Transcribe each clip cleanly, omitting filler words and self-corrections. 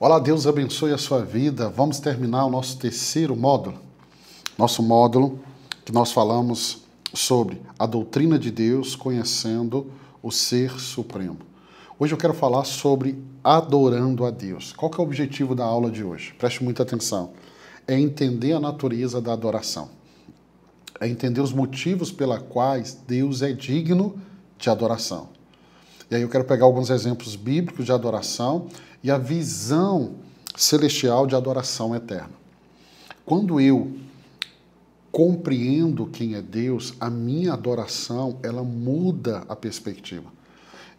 Olá, Deus abençoe a sua vida. Vamos terminar o nosso terceiro módulo. Nosso módulo que nós falamos sobre a doutrina de Deus, conhecendo o Ser Supremo. Hoje eu quero falar sobre adorando a Deus. Qual que é o objetivo da aula de hoje? Preste muita atenção. É entender a natureza da adoração. É entender os motivos pelos quais Deus é digno de adoração. E aí eu quero pegar alguns exemplos bíblicos de adoração e a visão celestial de adoração eterna. Quando eu compreendo quem é Deus, a minha adoração, ela muda a perspectiva.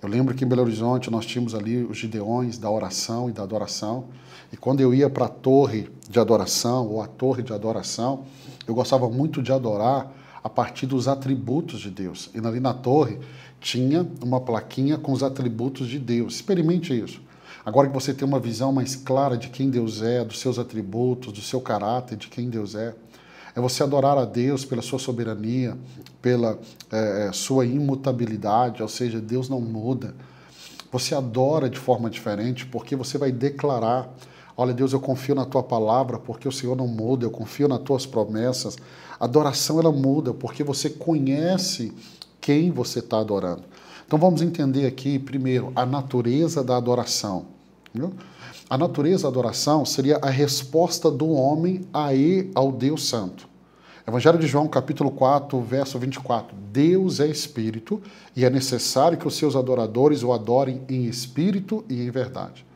Eu lembro que em Belo Horizonte nós tínhamos ali os gideões da oração e da adoração, e quando eu ia para a torre de adoração, ou a torre de adoração, eu gostava muito de adorar a partir dos atributos de Deus. E ali na torre tinha uma plaquinha com os atributos de Deus. Experimente isso. Agora que você tem uma visão mais clara de quem Deus é, dos seus atributos, do seu caráter, de quem Deus é você adorar a Deus pela sua soberania, pela sua imutabilidade, ou seja, Deus não muda. Você adora de forma diferente porque você vai declarar: olha, Deus, eu confio na tua palavra porque o Senhor não muda, eu confio nas tuas promessas. A adoração, ela muda porque você conhece quem você está adorando. Então vamos entender aqui, primeiro, a natureza da adoração. Viu? A natureza da adoração seria a resposta do homem ao Deus Santo. Evangelho de João, capítulo 4, verso 24. Deus é espírito e é necessário que os seus adoradores o adorem em espírito e em verdade.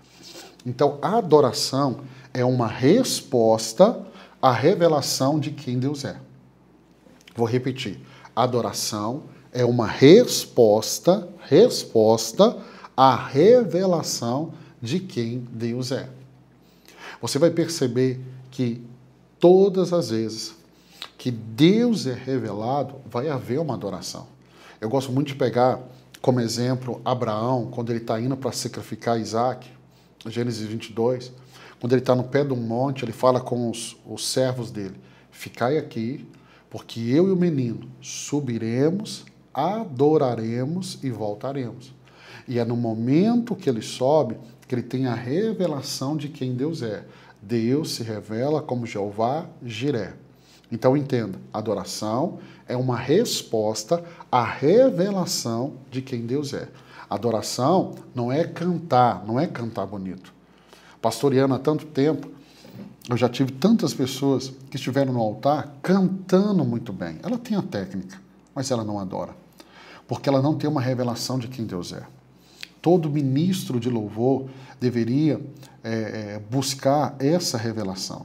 Então, a adoração é uma resposta à revelação de quem Deus é. Vou repetir. A adoração é uma resposta à revelação de quem Deus é. Você vai perceber que todas as vezes que Deus é revelado, vai haver uma adoração. Eu gosto muito de pegar como exemplo Abraão, quando ele está indo para sacrificar Isaac, Gênesis 22, quando ele está no pé de um monte, ele fala com os servos dele: ficai aqui, porque eu e o menino subiremos, adoraremos e voltaremos. E é no momento que ele sobe que ele tem a revelação de quem Deus é. Deus se revela como Jeová Jiré. Então entenda, adoração é uma resposta à revelação de quem Deus é. Adoração não é cantar bonito. Pastoreando há tanto tempo, eu já tive tantas pessoas que estiveram no altar cantando muito bem. Ela tem a técnica, mas ela não adora, porque ela não tem uma revelação de quem Deus é. Todo ministro de louvor deveria buscar essa revelação.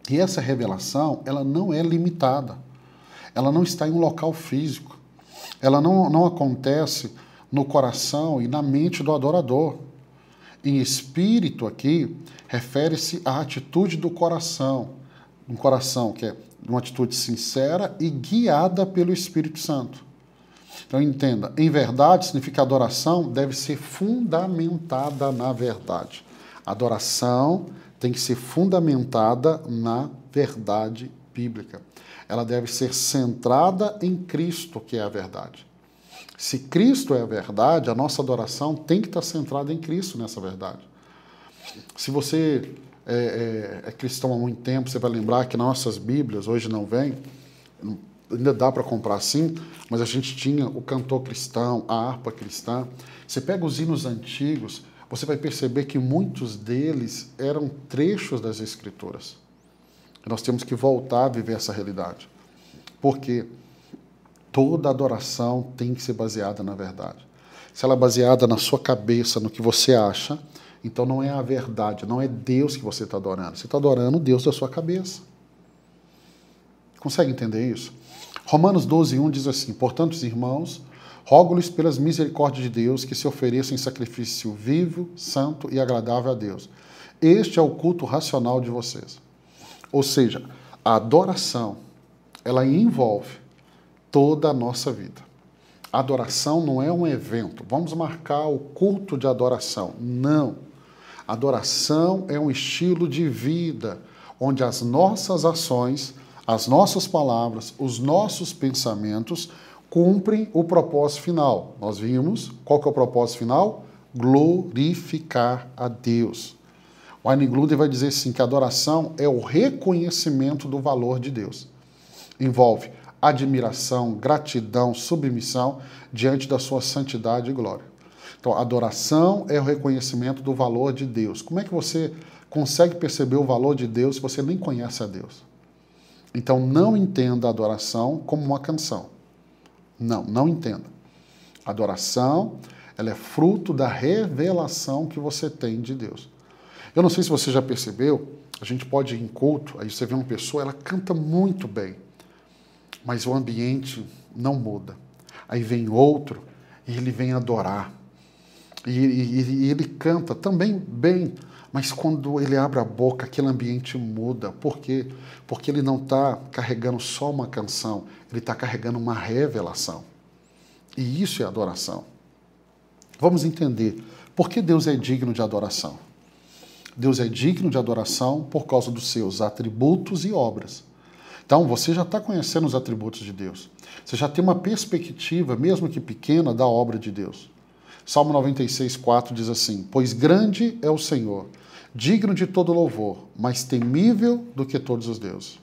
E essa revelação, ela não é limitada. Ela não está em um local físico. Ela não acontece no coração e na mente do adorador. Em espírito aqui, refere-se à atitude do coração. Um coração que é uma atitude sincera e guiada pelo Espírito Santo. Então entenda, em verdade significa adoração deve ser fundamentada na verdade. Adoração tem que ser fundamentada na verdade bíblica. Ela deve ser centrada em Cristo, que é a verdade. Se Cristo é a verdade, a nossa adoração tem que estar centrada em Cristo nessa verdade. Se você é cristão há muito tempo, você vai lembrar que nossas Bíblias, hoje não vem, ainda dá para comprar sim, mas a gente tinha o cantor cristão, a harpa cristã. Você pega os hinos antigos, você vai perceber que muitos deles eram trechos das Escrituras. Nós temos que voltar a viver essa realidade. Porque toda adoração tem que ser baseada na verdade. Se ela é baseada na sua cabeça, no que você acha, então não é a verdade, não é Deus que você está adorando. Você está adorando o Deus da sua cabeça. Consegue entender isso? Romanos 12:1 diz assim: portanto, irmãos, rogo-lhes pelas misericórdias de Deus que se ofereçam em sacrifício vivo, santo e agradável a Deus. Este é o culto racional de vocês. Ou seja, a adoração, ela envolve toda a nossa vida. A adoração não é um evento. Vamos marcar o culto de adoração. Não. Adoração é um estilo de vida, onde as nossas ações, as nossas palavras, os nossos pensamentos cumprem o propósito final. Nós vimos qual que é o propósito final? Glorificar a Deus. Wayne Grudem vai dizer assim, que a adoração é o reconhecimento do valor de Deus. Envolve admiração, gratidão, submissão diante da sua santidade e glória. Então, adoração é o reconhecimento do valor de Deus. Como é que você consegue perceber o valor de Deus se você nem conhece a Deus? Então, não entenda a adoração como uma canção. Não entenda. A adoração, ela é fruto da revelação que você tem de Deus. Eu não sei se você já percebeu, a gente pode ir em culto, aí você vê uma pessoa, ela canta muito bem, mas o ambiente não muda. Aí vem outro e ele vem adorar. E ele canta também bem, mas quando ele abre a boca, aquele ambiente muda. Por quê? Porque ele não está carregando só uma canção, ele está carregando uma revelação. E isso é adoração. Vamos entender por que Deus é digno de adoração. Deus é digno de adoração por causa dos seus atributos e obras. Então, você já está conhecendo os atributos de Deus. Você já tem uma perspectiva, mesmo que pequena, da obra de Deus. Salmo 96:4 diz assim, pois grande é o Senhor, digno de todo louvor, mais temível do que todos os deuses.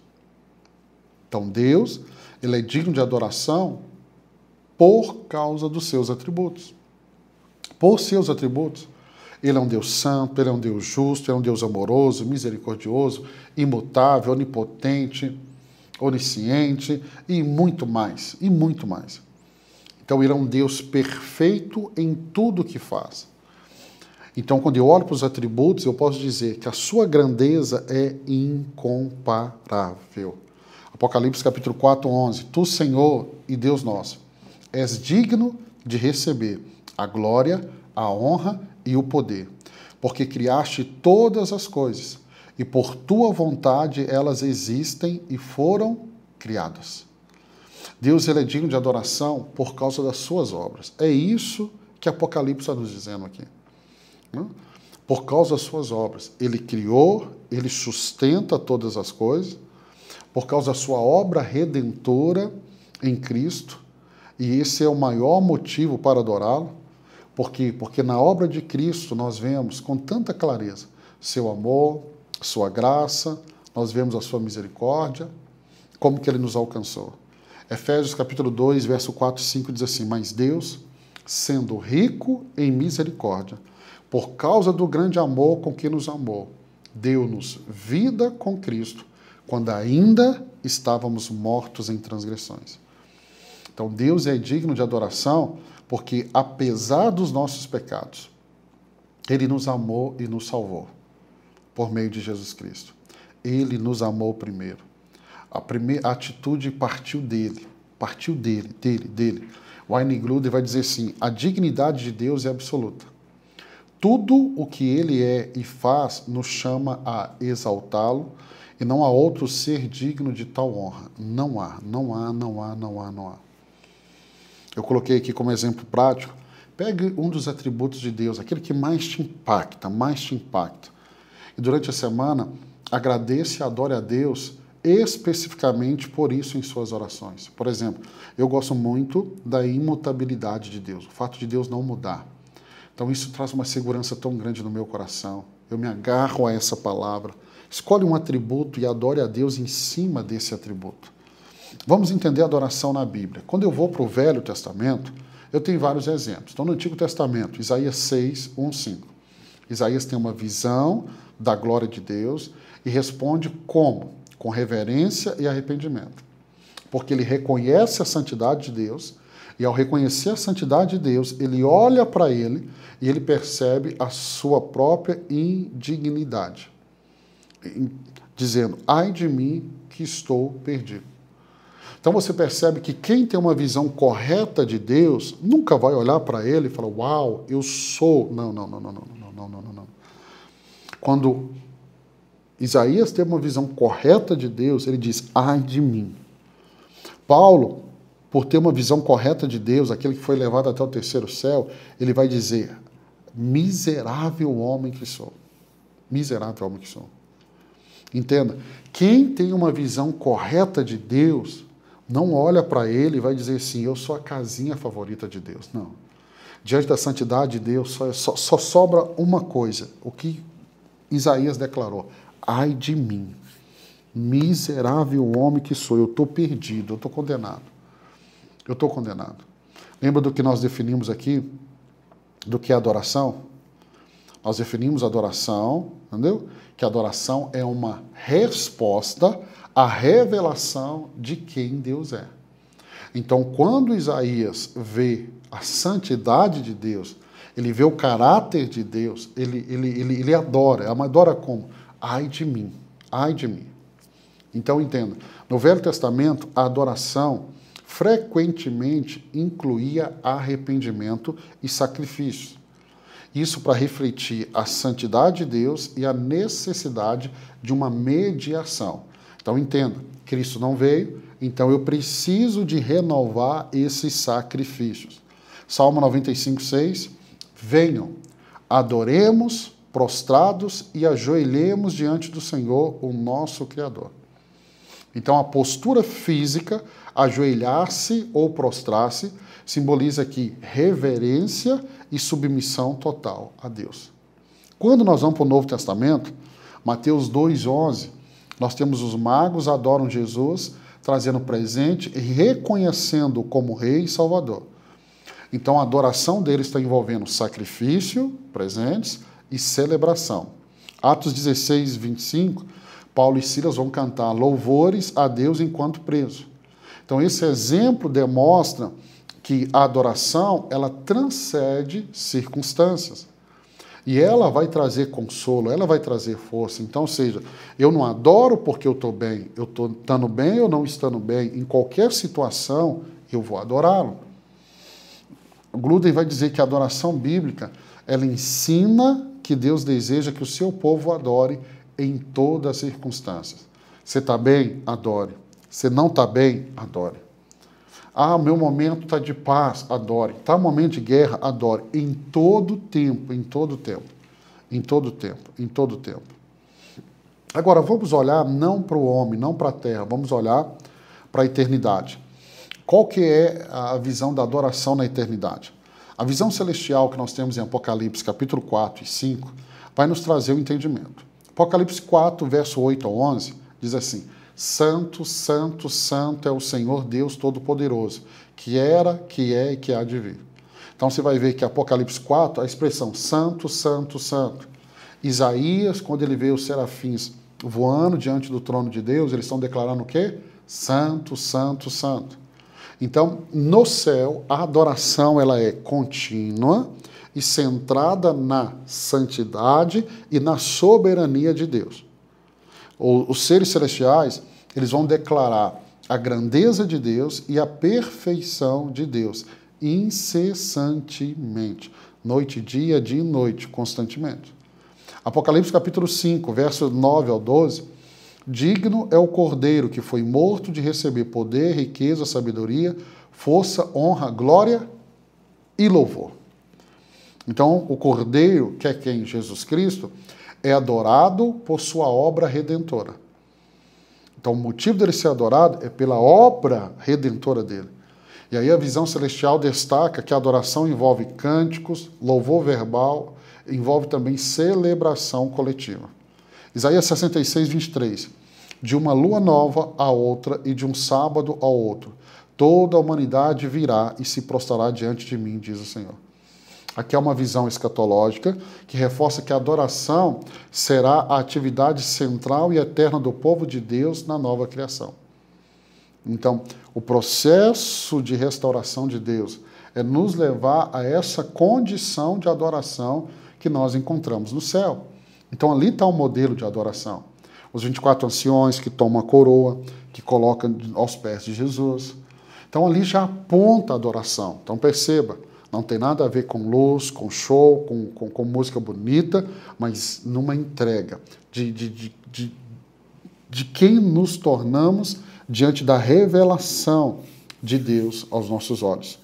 Então Deus, ele é digno de adoração por causa dos seus atributos. Por seus atributos. Ele é um Deus santo, ele é um Deus justo, ele é um Deus amoroso, misericordioso, imutável, onipotente, onisciente e muito mais, e muito mais. Então ele é um Deus perfeito em tudo que faz. Então quando eu olho para os atributos, eu posso dizer que a sua grandeza é incomparável. Apocalipse capítulo 4:11, tu, Senhor e Deus nosso, és digno de receber a glória, a honra e o poder, porque criaste todas as coisas, e por tua vontade elas existem e foram criadas. Deus, ele é digno de adoração por causa das suas obras. É isso que Apocalipse está nos dizendo aqui. Por causa das suas obras. Ele criou, ele sustenta todas as coisas, por causa da sua obra redentora em Cristo, e esse é o maior motivo para adorá-lo. Por quê? Porque na obra de Cristo nós vemos com tanta clareza seu amor, sua graça, nós vemos a sua misericórdia, como que ele nos alcançou. Efésios capítulo 2, verso 4 e 5 diz assim, mas Deus, sendo rico em misericórdia, por causa do grande amor com que nos amou, deu-nos vida com Cristo, quando ainda estávamos mortos em transgressões. Então Deus é digno de adoração, porque apesar dos nossos pecados, ele nos amou e nos salvou, por meio de Jesus Cristo. Ele nos amou primeiro. A primeira atitude partiu dele. Wayne Grudem vai dizer assim, a dignidade de Deus é absoluta. Tudo o que ele é e faz nos chama a exaltá-lo e não há outro ser digno de tal honra. Não há. Eu coloquei aqui como exemplo prático, pegue um dos atributos de Deus, aquele que mais te impacta. E durante a semana, agradeça e adore a Deus especificamente por isso em suas orações. Por exemplo, eu gosto muito da imutabilidade de Deus, o fato de Deus não mudar. Então isso traz uma segurança tão grande no meu coração. Eu me agarro a essa palavra. Escolhe um atributo e adore a Deus em cima desse atributo. Vamos entender a adoração na Bíblia. Quando eu vou para o Velho Testamento, eu tenho vários exemplos. Então no Antigo Testamento, Isaías 6, 1, 5. Isaías tem uma visão da glória de Deus e responde como? Com reverência e arrependimento. Porque ele reconhece a santidade de Deus, e ao reconhecer a santidade de Deus, ele olha para ele e ele percebe a sua própria indignidade. Dizendo, ai de mim que estou perdido. Então você percebe que quem tem uma visão correta de Deus, nunca vai olhar para ele e falar, uau, eu sou... Não. Quando Isaías tem uma visão correta de Deus, ele diz, ai de mim. Paulo, por ter uma visão correta de Deus, aquele que foi levado até o terceiro céu, ele vai dizer, miserável homem que sou. Miserável homem que sou. Entenda, quem tem uma visão correta de Deus, não olha para ele e vai dizer assim, eu sou a casinha favorita de Deus. Não. Diante da santidade de Deus, só sobra uma coisa, o que Isaías declarou: ai de mim, miserável homem que sou, eu estou perdido, eu estou condenado. Eu estou condenado. Lembra do que nós definimos aqui, do que é adoração? Nós definimos adoração, entendeu? Que a adoração é uma resposta à revelação de quem Deus é. Então, quando Isaías vê a santidade de Deus, ele vê o caráter de Deus, ele adora. Adora como? Ai de mim, ai de mim. Então, entenda, no Velho Testamento, a adoração frequentemente incluía arrependimento e sacrifício. Isso para refletir a santidade de Deus e a necessidade de uma mediação. Então, entenda, Cristo não veio, então eu preciso de renovar esses sacrifícios. Salmo 95:6, venham, adoremos prostrados e ajoelhemos diante do Senhor, o nosso Criador. Então, a postura física, ajoelhar-se ou prostrar-se, simboliza aqui reverência e submissão total a Deus. Quando nós vamos para o Novo Testamento, Mateus 2:11, nós temos os magos adoram Jesus, trazendo presente e reconhecendo como Rei e Salvador. Então, a adoração deles está envolvendo sacrifício, presentes, e celebração. Atos 16:25, Paulo e Silas vão cantar louvores a Deus enquanto preso. Então, esse exemplo demonstra que a adoração, ela transcende circunstâncias. E ela vai trazer consolo, ela vai trazer força. Então, ou seja, eu não adoro porque eu estou bem, eu estou estando bem ou não estando bem. Em qualquer situação, eu vou adorá-lo. Gruden vai dizer que a adoração bíblica, ela ensina que Deus deseja que o seu povo adore em todas as circunstâncias. Você está bem? Adore. Você não está bem? Adore. Ah, meu momento está de paz, adore. Está um momento de guerra, adore. Em todo tempo, em todo tempo. Em todo tempo, em todo tempo. Agora, vamos olhar não para o homem, não para a terra, vamos olhar para a eternidade. Qual que é a visão da adoração na eternidade? A visão celestial que nós temos em Apocalipse, capítulo 4 e 5, vai nos trazer o entendimento. Apocalipse 4, verso 8 ao 11, diz assim: Santo, santo, santo é o Senhor Deus Todo-Poderoso, que era, que é e que há de vir. Então você vai ver que Apocalipse 4, a expressão santo, santo, santo. Isaías, quando ele vê os serafins voando diante do trono de Deus, eles estão declarando o quê? Santo, santo, santo. Então, no céu, a adoração ela é contínua e centrada na santidade e na soberania de Deus. Os seres celestiais, eles vão declarar a grandeza de Deus e a perfeição de Deus, incessantemente, noite e dia, dia e noite, constantemente. Apocalipse capítulo 5, versos 9 ao 12, digno é o Cordeiro que foi morto de receber poder, riqueza, sabedoria, força, honra, glória e louvor. Então, o Cordeiro, que é quem? Jesus Cristo, é adorado por sua obra redentora. Então, o motivo dele ser adorado é pela obra redentora dele. E aí a visão celestial destaca que a adoração envolve cânticos, louvor verbal, envolve também celebração coletiva. Isaías 66:23. De uma lua nova a outra e de um sábado ao outro, toda a humanidade virá e se prostrará diante de mim, diz o Senhor. Aqui é uma visão escatológica que reforça que a adoração será a atividade central e eterna do povo de Deus na nova criação. Então, o processo de restauração de Deus é nos levar a essa condição de adoração que nós encontramos no céu. Então, ali está o modelo de adoração. Os 24 anciões que tomam a coroa, que colocam aos pés de Jesus. Então, ali já aponta a adoração. Então, perceba, não tem nada a ver com luz, com show, com música bonita, mas numa entrega de quem nos tornamos diante da revelação de Deus aos nossos olhos.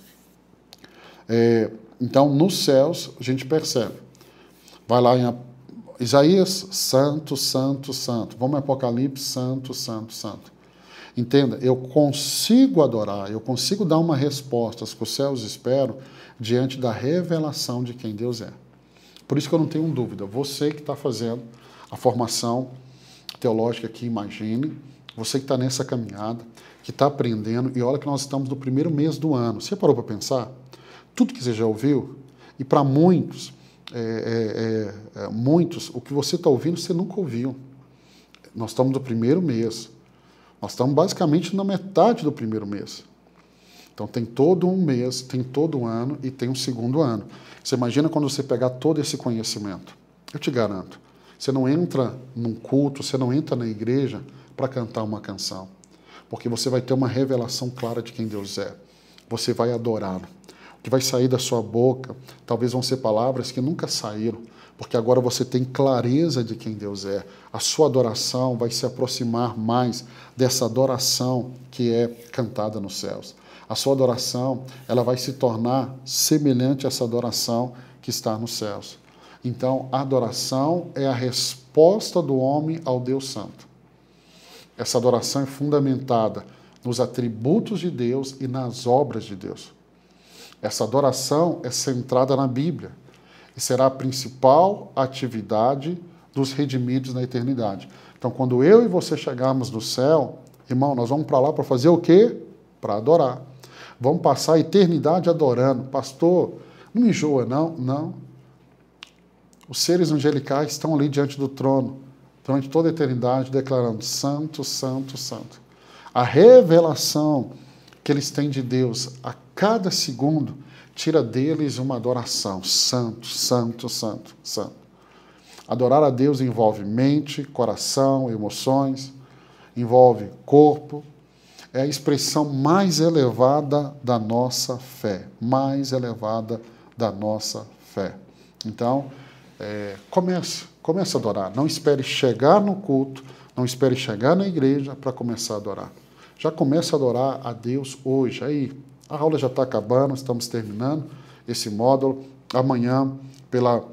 Então, nos céus, a gente percebe. Vai lá em Isaías, santo, santo, santo. Vamos em Apocalipse, santo, santo, santo. Entenda, eu consigo adorar, eu consigo dar uma resposta que os céus esperam diante da revelação de quem Deus é. Por isso que eu não tenho dúvida, você que está fazendo a formação teológica aqui, imagine, você que está nessa caminhada, que está aprendendo, e olha que nós estamos no primeiro mês do ano. Você parou para pensar? Tudo que você já ouviu, e para muitos, muitos, o que você está ouvindo, você nunca ouviu. Nós estamos no primeiro mês. Nós estamos basicamente na metade do primeiro mês. Então tem todo um mês, tem todo um ano e tem um segundo ano. Você imagina quando você pegar todo esse conhecimento. Eu te garanto, você não entra num culto, você não entra na igreja para cantar uma canção. Porque você vai ter uma revelação clara de quem Deus é. Você vai adorá-lo. O que vai sair da sua boca, talvez vão ser palavras que nunca saíram, porque agora você tem clareza de quem Deus é. A sua adoração vai se aproximar mais dessa adoração que é cantada nos céus. A sua adoração, ela vai se tornar semelhante a essa adoração que está nos céus. Então, a adoração é a resposta do homem ao Deus Santo. Essa adoração é fundamentada nos atributos de Deus e nas obras de Deus. Essa adoração é centrada na Bíblia e será a principal atividade dos redimidos na eternidade. Então, quando eu e você chegarmos no céu, irmão, nós vamos para lá para fazer o quê? Para adorar. Vamos passar a eternidade adorando. Pastor, não enjoa, não? Não. Os seres angelicais estão ali diante do trono, durante toda a eternidade, declarando santo, santo, santo. A revelação que eles têm de Deus a cada segundo tira deles uma adoração. Santo, santo, santo, santo. Adorar a Deus envolve mente, coração, emoções, envolve corpo. É a expressão mais elevada da nossa fé. Mais elevada da nossa fé. Então, comece a adorar. Não espere chegar no culto, não espere chegar na igreja para começar a adorar. Já comece a adorar a Deus hoje. Aí, a aula já está acabando, estamos terminando esse módulo. Amanhã, pela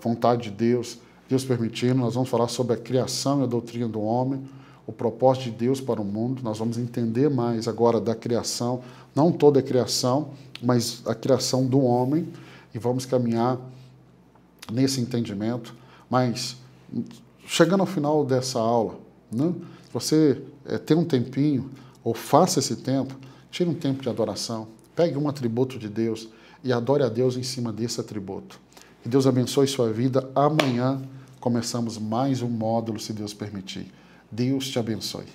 vontade de Deus, Deus permitindo, nós vamos falar sobre a criação e a doutrina do homem, o propósito de Deus para o mundo. Nós vamos entender mais agora da criação, não toda a criação, mas a criação do homem, e vamos caminhar nesse entendimento. Mas, chegando ao final dessa aula, né, se você tem um tempinho, ou faça esse tempo, tire um tempo de adoração, pegue um atributo de Deus e adore a Deus em cima desse atributo. Que Deus abençoe sua vida. Amanhã começamos mais um módulo, se Deus permitir. Deus te abençoe.